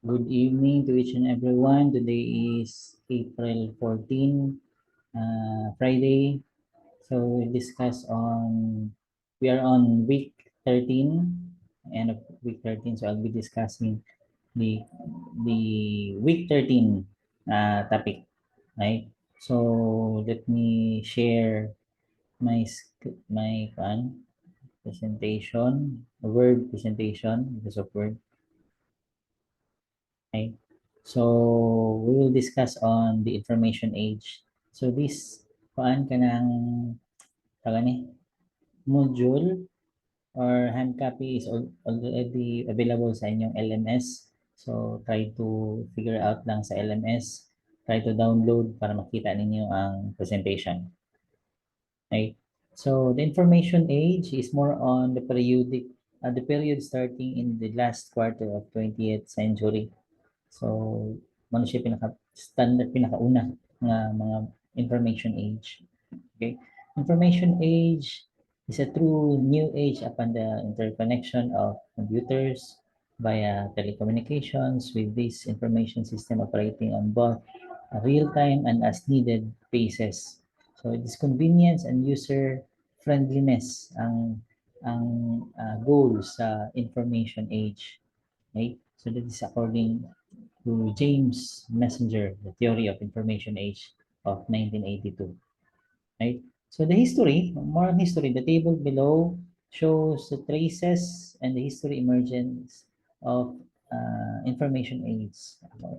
Good evening to each and everyone. Today is April 14, Friday. So we are on week 13, end of week 13. So I'll be discussing the week 13 topic, right? So let me share my presentation, a word presentation because of word. Okay. So we will discuss on the information age. So this kuan kanang ni module or hand copy is already available sa inyong LMS. So try to figure out lang sa LMS. Try to download para makita ninyo ang presentation. Okay. So the information age is more on the period starting in the last quarter of 20th century. So, ano siya pinaka-standard, pinakauna nga mga information age. Okay? Information age is a true new age upon the interconnection of computers via telecommunications with this information system operating on both real-time and as-needed basis. So, it is convenience and user friendliness ang goal sa information age. Okay? So, that is according to James Messenger, The Theory of Information Age of 1982. Right? So the history, more on history, the table below shows the traces and the history emergence of information age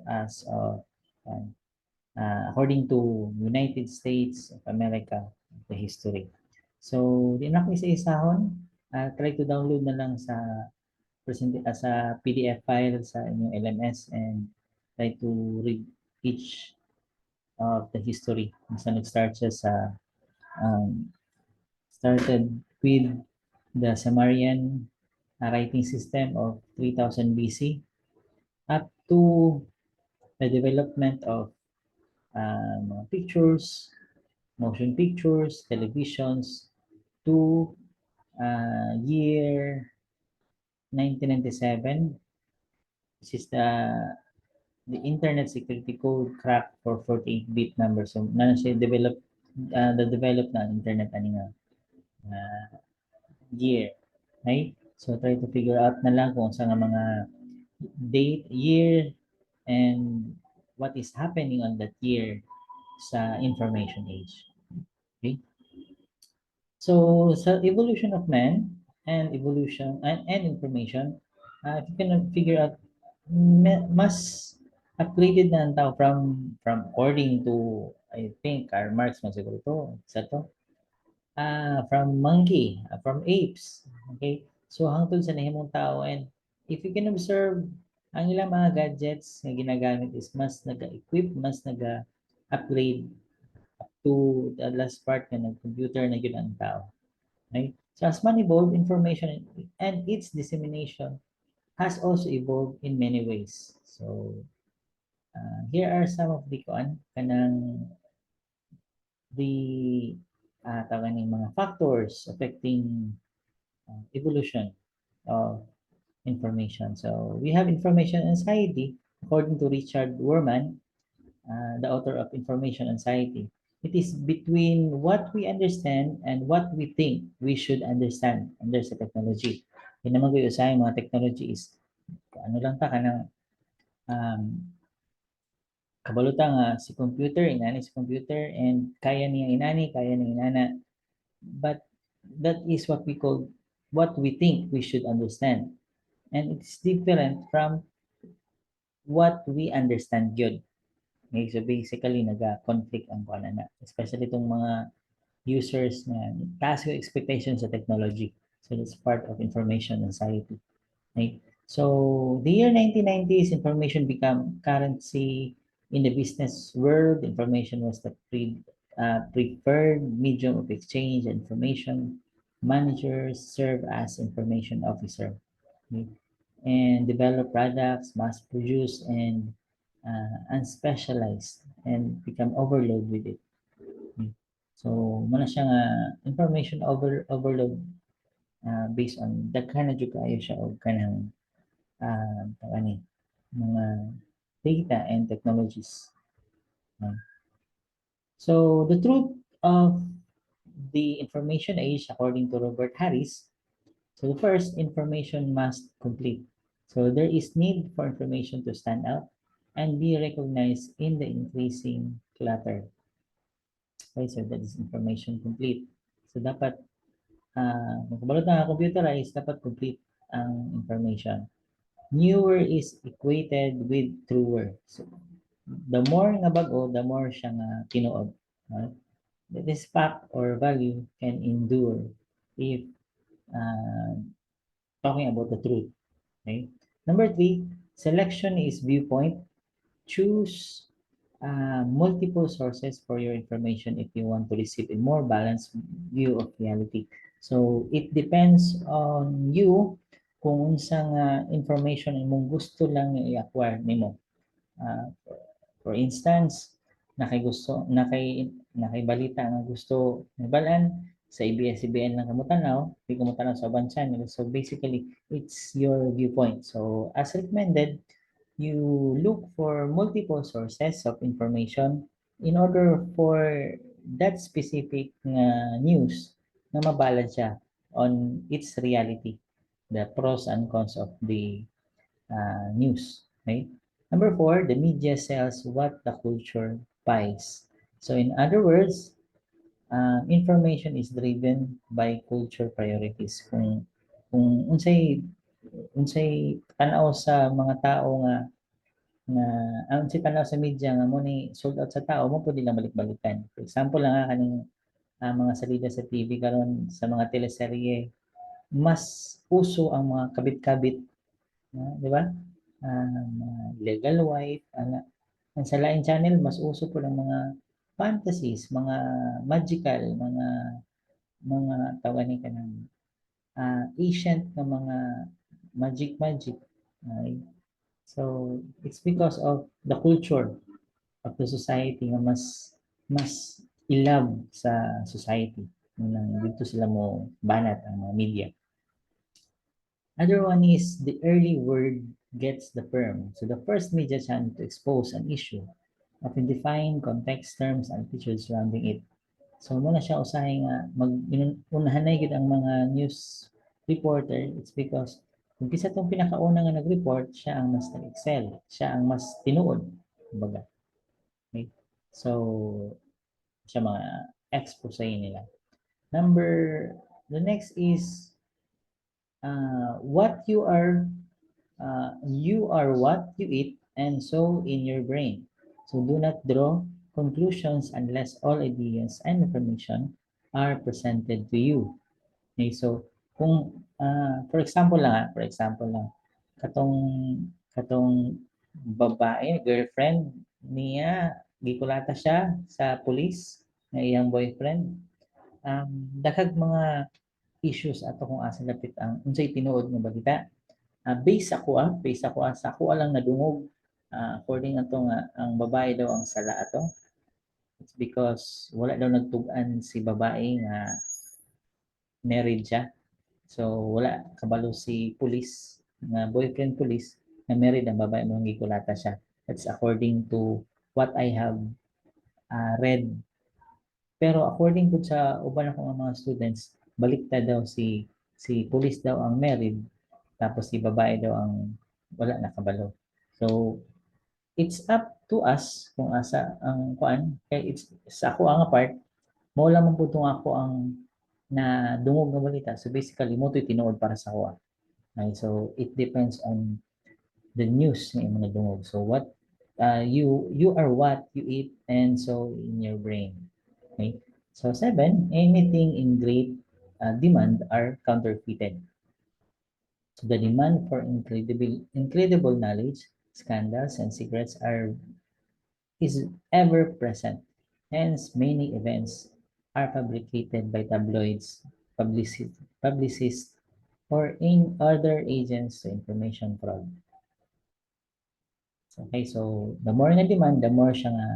as of according to United States of America, the history. So, di na ko isa-isahon. Try to download na lang sa sa PDF file sa inyong LMS and try to read each of the history. Sa nag-start siya sa um, started with the Sumerian writing system of 3000 BC up to the development of pictures, motion pictures, televisions to year 1997, which is the internet security code cracked for 48-bit number. So, na siya develop na internet ani nga uh, year. Right? So, try to figure out na lang kung sa nga mga date, year, and what is happening on that year sa information age. Okay? So, sa evolution of man and evolution and information, if you can figure out, mas upgraded na ang tao from according to, I think, Karl Marx man siguro to, isa to, from monkey, from apes. Okay? So, hangtod sa nahimong tao, and if you can observe, ang ilang mga gadgets na ginagamit is mas nag-equip, mas nag-upgrade to the last part na ng-computer na yun ang tao. Right? So as man evolved, information and its dissemination has also evolved in many ways. So here are some of the kanang the mga factors affecting evolution of information. So we have information anxiety, according to Richard Wurman, the author of Information Anxiety. It is between what we understand and what we think we should understand under sa technology. Yun naman ko yung mga technology is, ano lang ta ka ng um, kabalutan nga si computer, inani si computer, and kaya niya inani, kaya niya inana. But that is what we call, what we think we should understand. And it's different from what we understand yun. Okay, so basically, naga-conflict ang kuha na. Especially itong mga users na taas yung expectation sa technology. So that's part of information anxiety. Right? So the year 1990s, information became currency in the business world. Information was the preferred medium of exchange and information. Managers serve as information officer. Okay? And develop products, mass produce, and unspecialized and become overload with it. Okay? So, muna siya nga information overload based on daghan na jud kayo siya og kanang ani mga data and technologies. So the truth of the information age, according to Robert Harris, so the first, information must complete. So there is need for information to stand out and be recognized in the increasing clutter. Okay, so that is information complete. So dapat, kung kabalot na computerized, dapat complete ang information. Newer is equated with truer. So, the more nga bago, the more siya nga tinuod. Right? This fact or value can endure if uh, talking about the truth. Okay? Number three, selection is viewpoint. Choose multiple sources for your information if you want to receive a more balanced view of reality. So, it depends on you kung unsang information imong gusto lang i-acquire nimo. For instance, nakay balita nga gusto nabalaan sa ABS-CBN lang kamo tanaw, di kamo tanaw sa ubang channel. So basically, it's your viewpoint. So as recommended, you look for multiple sources of information in order for that specific news na mabalance siya on its reality, the pros and cons of the news. Okay? Number four, the media sells what the culture buys. So in other words, information is driven by culture priorities. Kung unsay tanaw sa mga tao nga ang unsay tanaw sa media nga mo ni sold out sa tao mo pwede lang balik-balikan. For example lang kaning mga salida sa TV karon sa mga teleserye, mas uso ang mga kabit-kabit, di ba? Legal wife, ang sa lain channel, mas uso po ng mga fantasies, mga magical, mga tawag ni ka ng ancient na mga magic. Okay? So, it's because of the culture of the society nga mas ilab sa society. Nang dito sila mo banat ang mga media. Other one is the early word gets the perm. So the first media channel to expose an issue often define context, terms, and features surrounding it. So muna siya usahay nga unahan na ang mga news reporter. It's because kung kisa itong pinakauna nga nag-report, siya ang mas nag-excel. Siya ang mas tinuod. Kumbaga. Okay? So, siya mga expose nila. The next is what you are what you eat and so in your brain. So do not draw conclusions unless all ideas and information are presented to you. Okay, so kung for example lang, katong katong babae, girlfriend niya, gikulata siya sa police na iyang boyfriend. Daghang mga issues ato kung asa lapit ang unsay tinuod nga balita. Based ako sa ako lang nadungog. According ato nga ang babae daw ang sala ato. It's because wala daw nagtug-an si babae nga married siya. So wala kabalo si police nga boyfriend police na married ang babae mo gikulata siya. That's according to what I have read. Pero according po sa uban akong mga students, baliktad daw si police daw ang married tapos si babae daw ang wala nakabalo. So it's up to us kung asa ang kuan kay it's sa ako ang part mao lamang po tong ako ang na dungog nga balita. So basically mo to'y tinuod para sa ako. Okay, so it depends on the news nga imong nadungog. So what you are what you eat and so in your brain. Okay? So 7, anything in great demand are counterfeited. So the demand for incredible knowledge, scandals, and secrets is ever present. Hence, many events are fabricated by tabloids, publicists, or in other agents to information fraud. Okay, so the more na demand, the more siya nga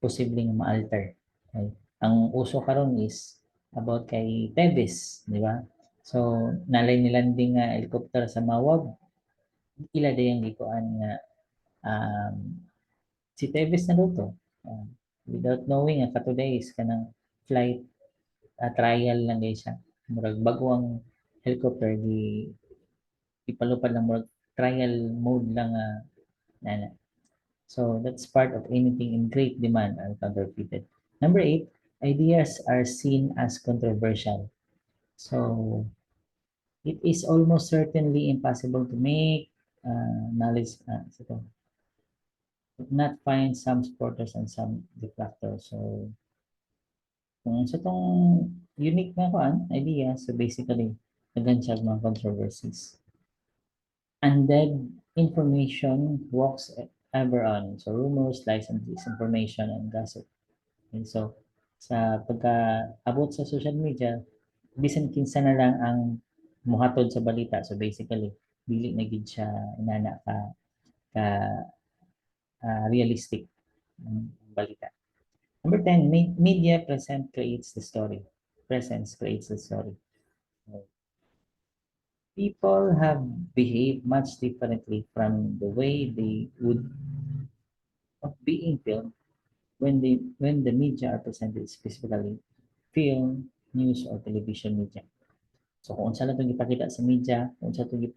posibleng ma-alter. Okay? Ang uso karon is about kay Tevis, di ba? So, nalay nilanding nga helicopter sa Mawag, ila dayang gikuan nga Si Tevez na daw to. Without knowing, ang today is kanang flight trial lang guys siya. Murag bago ang helicopter, ipalupad lang murag trial mode lang nana. So that's part of anything in great demand are counterfeited. Number 8, ideas are seen as controversial. So it is almost certainly impossible to make knowledge not find some supporters and some detractors. So kung sa tong unique na idea, so basically naghan siya mga controversies. Undead information walks ever on. So rumors, lies, and disinformation and gossip. Okay, so sa pagka-abot sa social media, bisan kinsa na lang ang muhatod sa balita. So basically, dili na gid siya inana ka realistic ang balita. Number 10, media present creates the story. Presence creates the story. People have behaved much differently from the way they would of being filmed when the media are presented, specifically film, news, or television media. So kung saan itong ipakita sa media, kung saan itong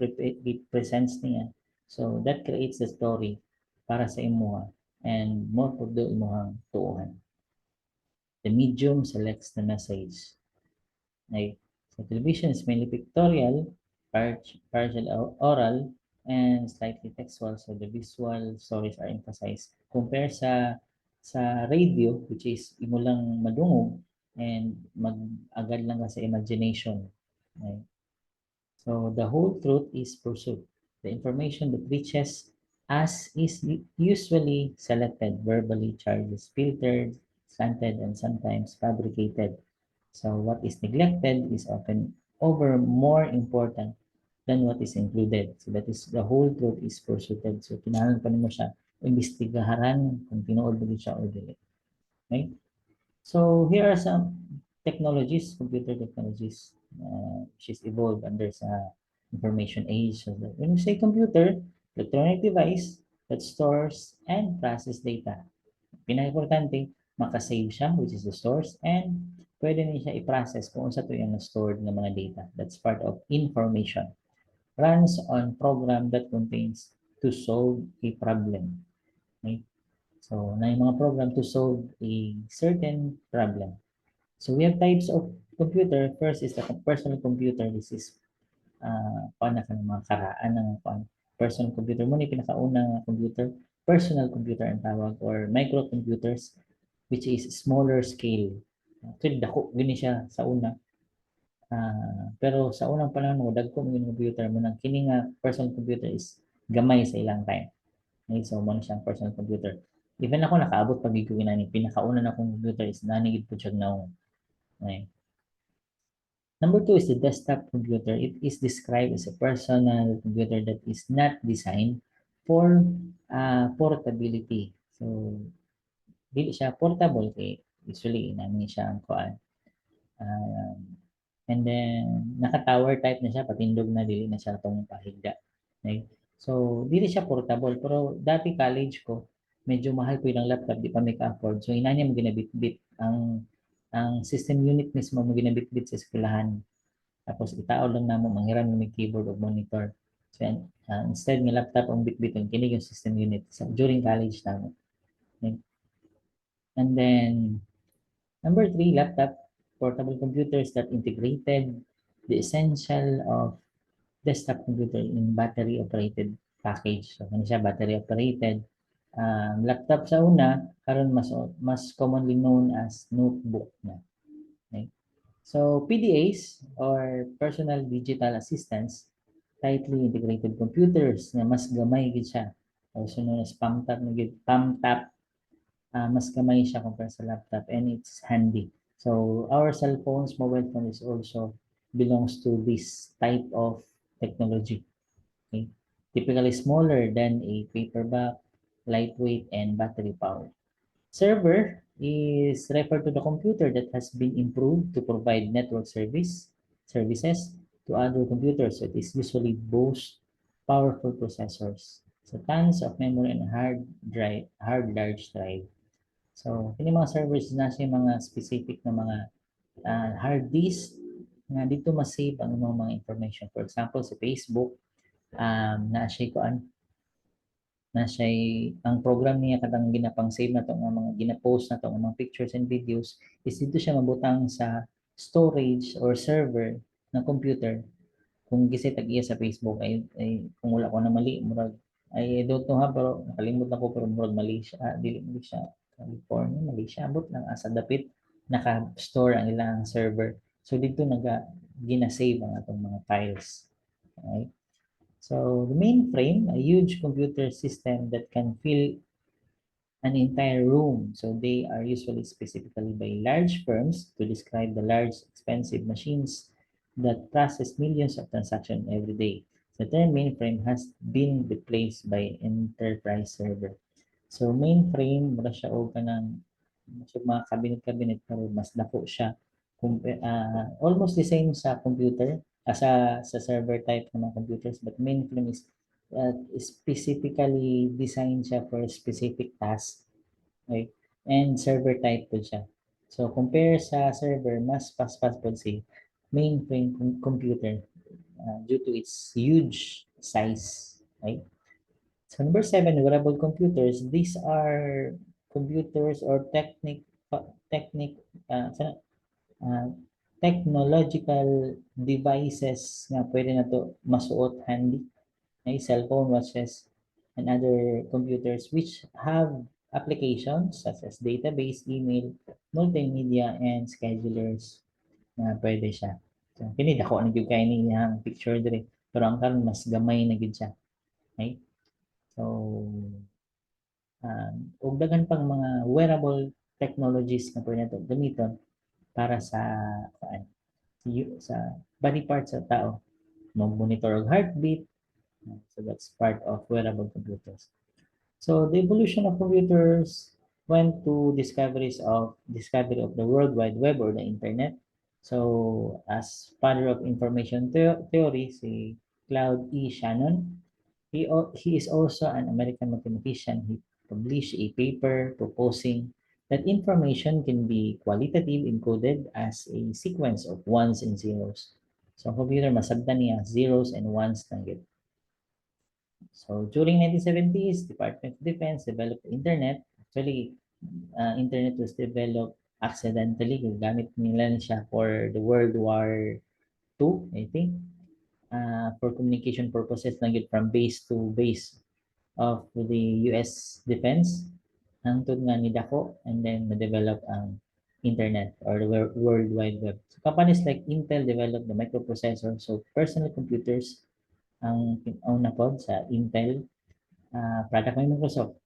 i-presents niya, so that creates the story para sa imuha and more for the imuhang tuuhan. The medium selects the message. Like, so television is mainly pictorial, partial oral, and slightly textual. So the visual stories are emphasized. Compare sa radio, which is imo lang madungog and mag-agad lang ka sa imagination. Right? So the whole truth is pursued. The information that reaches us is usually selected, verbally charged, filtered, slanted, and sometimes fabricated. So what is neglected is often over more important than what is included. So that is the whole truth is pursued. So kinahanglan pa nimo siya imbestigaharan kung tinuod ba siya or dili. Right? So here are some technologies, computer technologies, which is evolved under sa information age. So when we say computer, electronic device that stores and process data. Pinaka-importante, makasave siya, which is the source, and pwede niya siya i-process kung sa ito yung stored na mga data. That's part of information. Runs on program that contains to solve a problem. Okay? So, na yung mga program to solve a certain problem. So, we have types of computer. First is the personal computer. This is paano ka ng mga karaan ng personal computer mo. Yung pinakaunang computer, personal computer ang tawag, or microcomputers, which is smaller scale. Actually, dako, gini siya sa una. Pero sa unang panahon mo, dagko mo yung computer mo nang kini nga personal computer is gamay sa ilang time. Okay, so mo siyang personal computer. Even ako nakaabot pag ko ni pinakauna na akong computer is nanigid po siya na okay. Number 2 is the desktop computer. It is described as a personal computer that is not designed for portability. So, dili siya portable kay usually namin siya ang kuan. And then naka-tower type na siya, patindog na dili na siya tong pahigda. Okay? So, dili siya portable pero dati college ko medyo mahal ko yung laptop, di pa may ka-afford. So, ina niya mo ginabit-bit ang system unit mismo mo ginabit-bit sa eskwelahan. Tapos itao lang namo manghiram ng keyboard o monitor. So, instead may laptop ang bit-biton kini yung system unit during college namo. Okay? And then number 3, laptop, portable computers that integrated the essential of desktop computer in battery-operated package. So, ano siya, battery-operated. Laptop sa una, karon mas commonly known as notebook na. Okay? So, PDAs or personal digital assistants, tightly integrated computers na mas gamay gid siya. Also known as palm top mas gamay siya compare sa laptop and it's handy. So our cell phones, mobile phone is also belongs to this type of technology. Okay? Typically smaller than a paperback, lightweight, and battery powered. Server is referred to the computer that has been improved to provide network services to other computers. So it is usually boast powerful processors. So tons of memory and hard large drive. So kini mga servers na siya mga specific na mga hard disk nga dito ma-save ang mga information. For example, sa Facebook, na siya kuan na siya ang program niya kadang ginapang save na to nga mga gina-post na to nga mga pictures and videos is dito siya mabutang sa storage or server ng computer. Kung gisit tag iya sa Facebook ay kung wala ko na mali murag I don't know ha pero nakalimot na ko pero murag Malaysia dili Malaysia California Malaysia abot lang asa dapit naka-store ang ilang server so dito gina-save ang atong mga files. Okay. So the mainframe, a huge computer system that can fill an entire room. So they are usually specifically by large firms to describe the large, expensive machines that process millions of transactions every day. The term mainframe has been replaced by enterprise server. So mainframe, mura siya o kanang so, mga cabinet-cabinet pero mas dako siya. Almost the same sa computer, sa server type ng mga computers, but mainframe is specifically designed siya for specific task. Okay? And server type po siya. So, compare sa server, mas fast po si mainframe computer due to its huge size. Okay? So, number 7, wearable computers. These are computers or technic, uh, uh, technological devices na pwede na to masuot handy may cellphone watches, and other computers which have applications such as database, email, multimedia, and schedulers na pwede siya. So, kini dako na gyud kay ni ang picture dire. Pero ang karon mas gamay na gyud siya. Okay? So, ug daghan pang mga wearable technologies na pwede nato gamiton para sa sa body parts sa tao. Mag-monitor og heartbeat. So that's part of wearable computers. So the evolution of computers went to discovery of the World Wide Web or the Internet. So as father of information theory, si Claude E. Shannon, he is also an American mathematician. He published a paper proposing that information can be qualitative encoded as a sequence of ones and zeros. So computer masabtan niya zeros and ones lang yun. So during 1970s, Department of Defense developed the Internet. Actually, Internet was developed accidentally. Gamit nila siya for the World War II, I think. For communication purposes lang yun from base to base of the US Defense. Hangtod nga ni Dako and then na-develop ang Internet or the World Wide Web. So companies like Intel developed the microprocessor. So personal computers ang una pod sa Intel product ng Microsoft.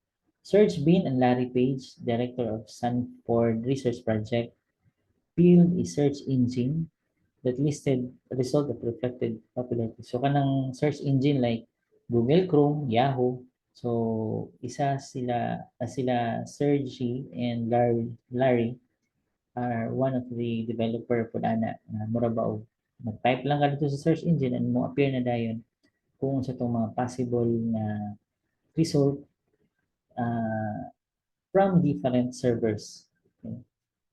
Serge Bean and Larry Page, director of Sanford Research Project, built a search engine that listed the result of reflected popularity. So kanang search engine like Google Chrome, Yahoo. So isa sila Serge and Larry are one of the developer po na mura ba mag-type lang ka dito sa search engine and mo appear na dayon kung sa itong mga possible na result uh, from different servers. Okay.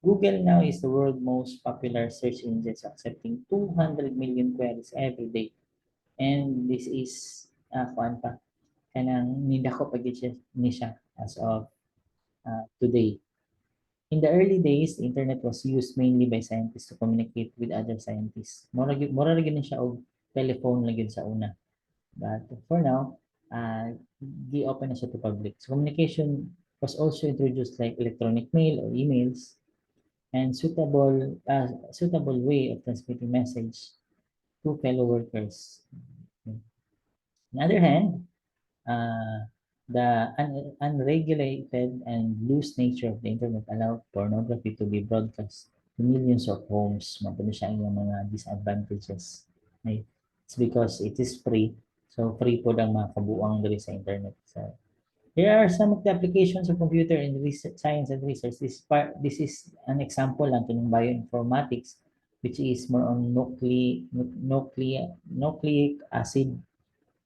Google now is the world's most popular search engine, accepting 200 million queries every day. And this is, kuan pa, kanang nidako pa ni siya as of today. In the early days, the internet was used mainly by scientists to communicate with other scientists. Mura lagi siya og telephone lagi sa una. But for now, gi-open na siya to public. So communication was also introduced like electronic mail or emails and suitable way of transmitting message to fellow workers. On the other hand, the unregulated and loose nature of the internet allowed pornography to be broadcast to millions of homes. Mapano siya ang mga disadvantages. Okay? It's because it is free. So, free po ang mga kabuang dali sa internet. So, here are some of the applications of computer in science and research. This is an example lang ng bioinformatics, which is more on nucleic acid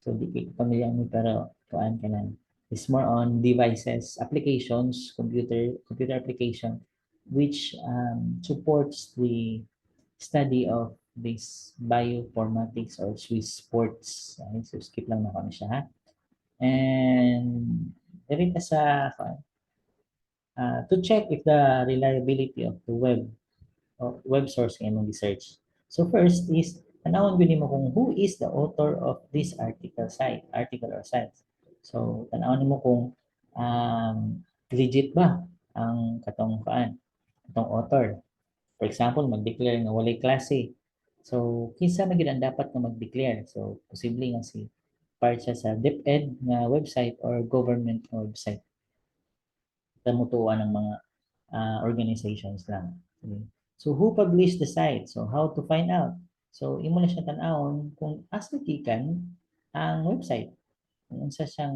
So di kay pamilya mo pero kuan ka lang. It's more on devices, applications, computer application, which supports the study of this bioinformatics or Swiss sports. Okay, so skip lang na kami siya ha. And dito sa to check if the reliability of the web source nga imong research. So first is tanawon gyud nimo kung who is the author of this article or site. So tanawon nimo kung um, legit ba ang katong author. For example, mag-declare nga walay klase. So kinsa man gyud ang dapat nga mag-declare. So posible nga si part siya sa DepEd nga website or government website sa mutuan ng mga organizations lang. Okay. So, who published the site? So, how to find out? So, imo na siya tan-awon kung asa gikan ang website. Kung unsa siyang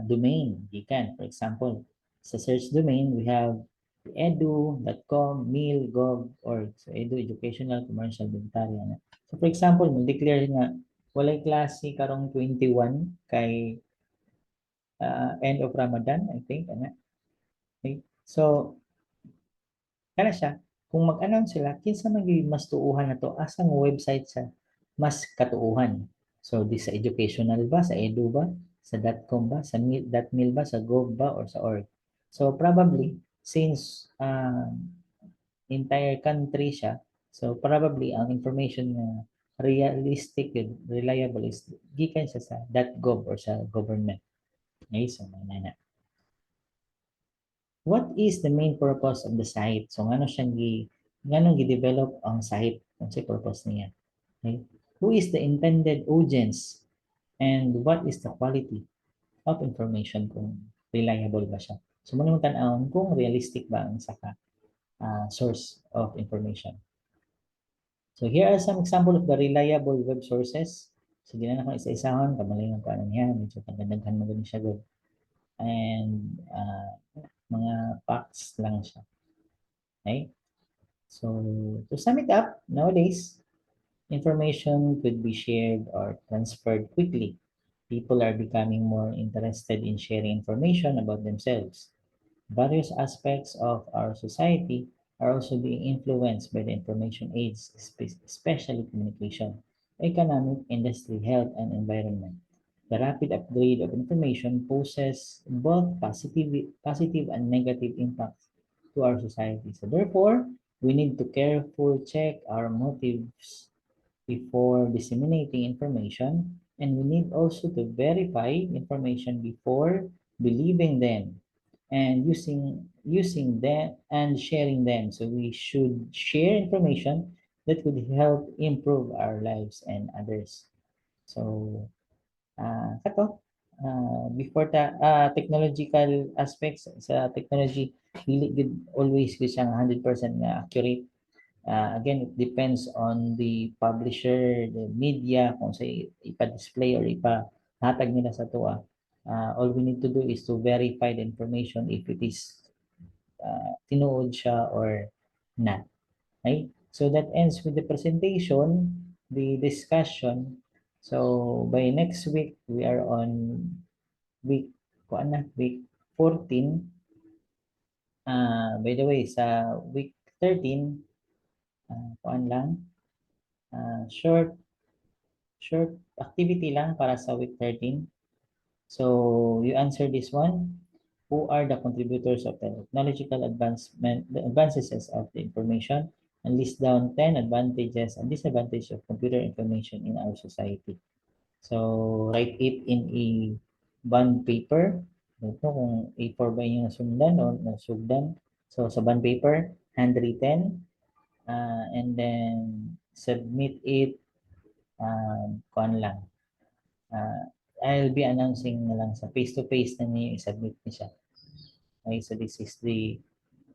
domain gikan. For example, sa search domain, we have edu.com, mil, gov, org. So, edu, educational, commercial, military. Ano. So, for example, mag-declare nga, walay klase karong 21 kay end of Ramadan, I think. Ano. Okay. So, kana siya, kung mag-announce sila, kinsa man gyud mas tuuhan na to, asang website sa mas katuuhan. So, di sa educational ba, sa edu ba, sa .com ba, sa .mil ba, sa gov ba, or sa org. So, probably, since entire country siya, so probably ang information na realistic yun, reliable is gikan siya sa .gov or sa government. Okay, so may na. What is the main purpose of the site? So ngano gi-develop ang site? Ano sa purpose niya? Okay? Who is the intended audience and what is the quality of information kung reliable ba siya? So muna mong tanawon kung realistic ba ang saka source of information. So here are some example of the reliable web sources. So ginan ako isa-isahon, kamalingan ko ano niya, medyo pagdaghan mo siya good. And mga facts lang siya. Okay? So, to sum it up, nowadays, information could be shared or transferred quickly. People are becoming more interested in sharing information about themselves. Various aspects of our society are also being influenced by the information age, especially communication, economic, industry, health, and environment. The rapid upgrade of information poses both positive and negative impacts to our society. So therefore, we need to carefully check our motives before disseminating information, and we need also to verify information before believing them and using them and sharing them. So we should share information that could help improve our lives and others. So kato before technological aspects sa technology dili gid always gid siyang 100% nga accurate. Again, it depends on the publisher, the media, kung sa ipa-display or ipahatag nila sa tuwa. All we need to do is to verify the information if it is tinuod siya or not. Okay? So that ends with the presentation, the discussion. So by next week, we are on week, week 14. By the way, sa week 13, kuan lang, short short activity lang para sa week 13. So you answer this one. Who are the contributors of the technological advances of the information, and list down 10 advantages and disadvantages of computer information in our society. So write it in a bond paper. Ito kung A4 ba yung nasundan o nasugdan. So sa bond paper, handwritten, and then submit it kuan lang. I'll be announcing na lang sa face-to-face na niyo i-submit niyo siya. Okay, so this is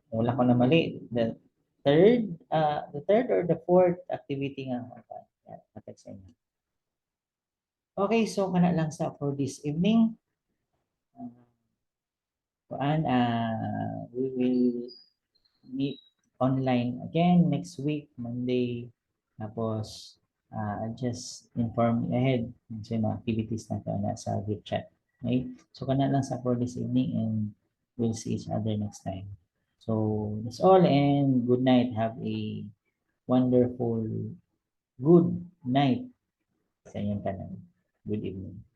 wala ko na mali, the third or the fourth activity nga hatag sa inyo. Okay, so kana lang sa for this evening. We will meet online again next week, Monday. Tapos, I'll just inform you ahead sa mga activities na to na sa group chat. Okay? So, kana lang sa for this evening and we'll see each other next time. So, that's all and good night. Have a wonderful good night sa inyong tanan. Good evening.